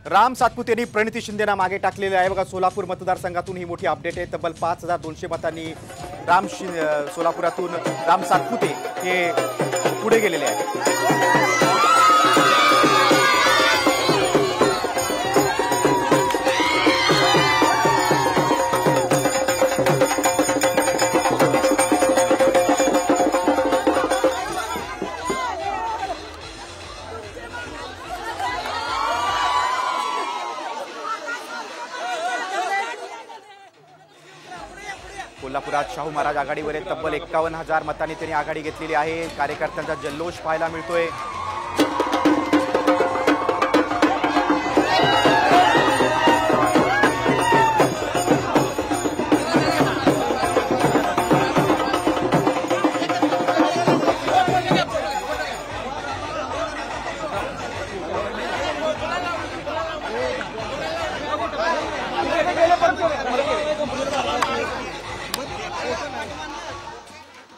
राम सातपुतेंनी प्रणिती शिंदेना मागे टाकलेले आहे बघा। सोलापूर मतदारसंघातून ही मोठी अपडेट आहे। तब्बल 5200 मतांनी सोलापुरातून राम सातपुते हे पुढे गेलेले आहेत। कोल्हापुरात शाहू महाराज आघाडीवर आहे। तब्बल 51,000 मतांनी त्यांनी आघाडी घेतलेली आहे। कार्यकर्त्यांचा जल्लोष पाहायला मिळतोय।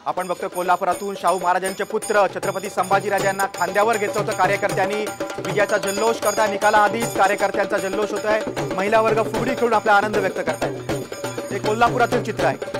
आपण बघतो कोल्हापुरातून शाहू महाराजांचे पुत्र छत्रपती संभाजीराजांना खांद्यावर घेतलं होतं कार्यकर्त्यांनी। विजयाचा जल्लोष करता निकालाआधीच कार्यकर्त्यांचा जल्लोष होत आहे। महिला वर्ग फुगडी खेळून आपला आनंद व्यक्त करतायत। हे कोल्हापुरातील चित्र आहे।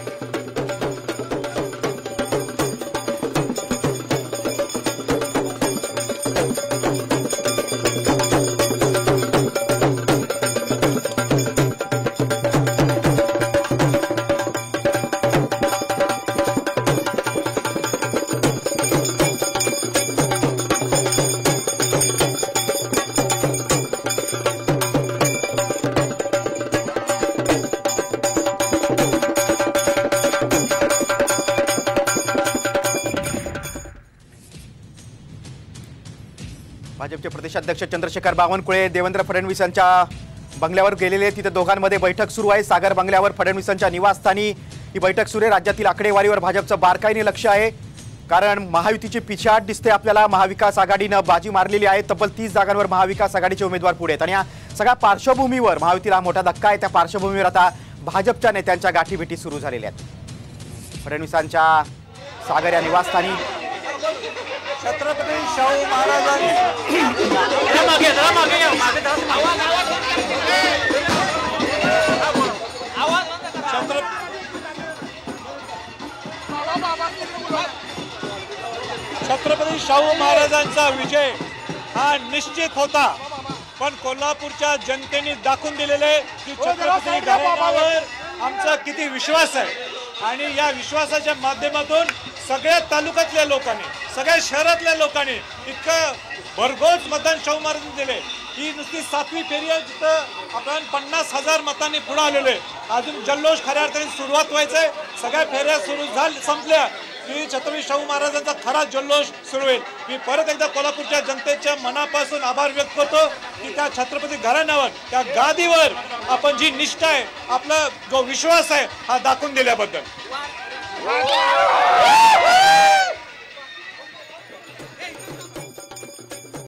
भाजपचे प्रदेशाध्यक्ष चंद्रशेखर बावनकुळे देवेंद्र फडणवीसांच्या बंगल्यावर गेलेले। तिथे दोघांमध्ये बैठक सुरू आहे। सागर बंगल्यावर फडणवीसांच्या निवासस्थानी ही बैठक सुरू आहे। राज्यातील आकडेवारीवर भाजपचं बारकाईने लक्ष आहे, कारण महायुतीची पिछाड दिसते आपल्याला। महाविकास आघाडीनं बाजी मारलेली आहे। तब्बल 30 जागांवर महाविकास आघाडीचे उमेदवार पुढे आहेत आणि या सगळ्या पार्श्वभूमीवर महायुतीला मोठा धक्का आहे। त्या पार्श्वभूमीवर आता भाजपच्या नेत्यांच्या गाठीभेटी सुरू झालेल्या आहेत। फडणवीसांच्या सागर या निवासस्थानी छत्रपती शाहू महाराजांनी छत्रपती शाहू महाराजांचा विजय हा निश्चित होता, पण कोल्हापूरच्या जनतेने दाखवून दिलेले की छत्रपती घराण्यावर आमचा किती विश्वास आहे आणि या विश्वासाच्या माध्यमातून सगळ्या तालुक्यातल्या लोकांनी, सगळ्या शहरातल्या लोकांनी इतकं भरघोस मतदान शाहू महाराजांनी दिले की नुसती 7वी फेरी आहे, जिथं आपण 50,000 मतांनी पुढे आलेलो आहे। अजून जल्लोष खऱ्या अर्थाने सुरुवात व्हायचंय। सगळ्या फेऱ्या सुरू संपल्या की छत्रपती शाहू महाराजांचा खरा जल्लोष सुरू होईल। मी परत एकदा कोल्हापूरच्या जनतेच्या मनापासून आभार व्यक्त करतो की त्या छत्रपती घराण्यावर, त्या गादीवर आपण जी निष्ठा आहे, आपला जो विश्वास आहे हा दाखवून दिल्याबद्दल।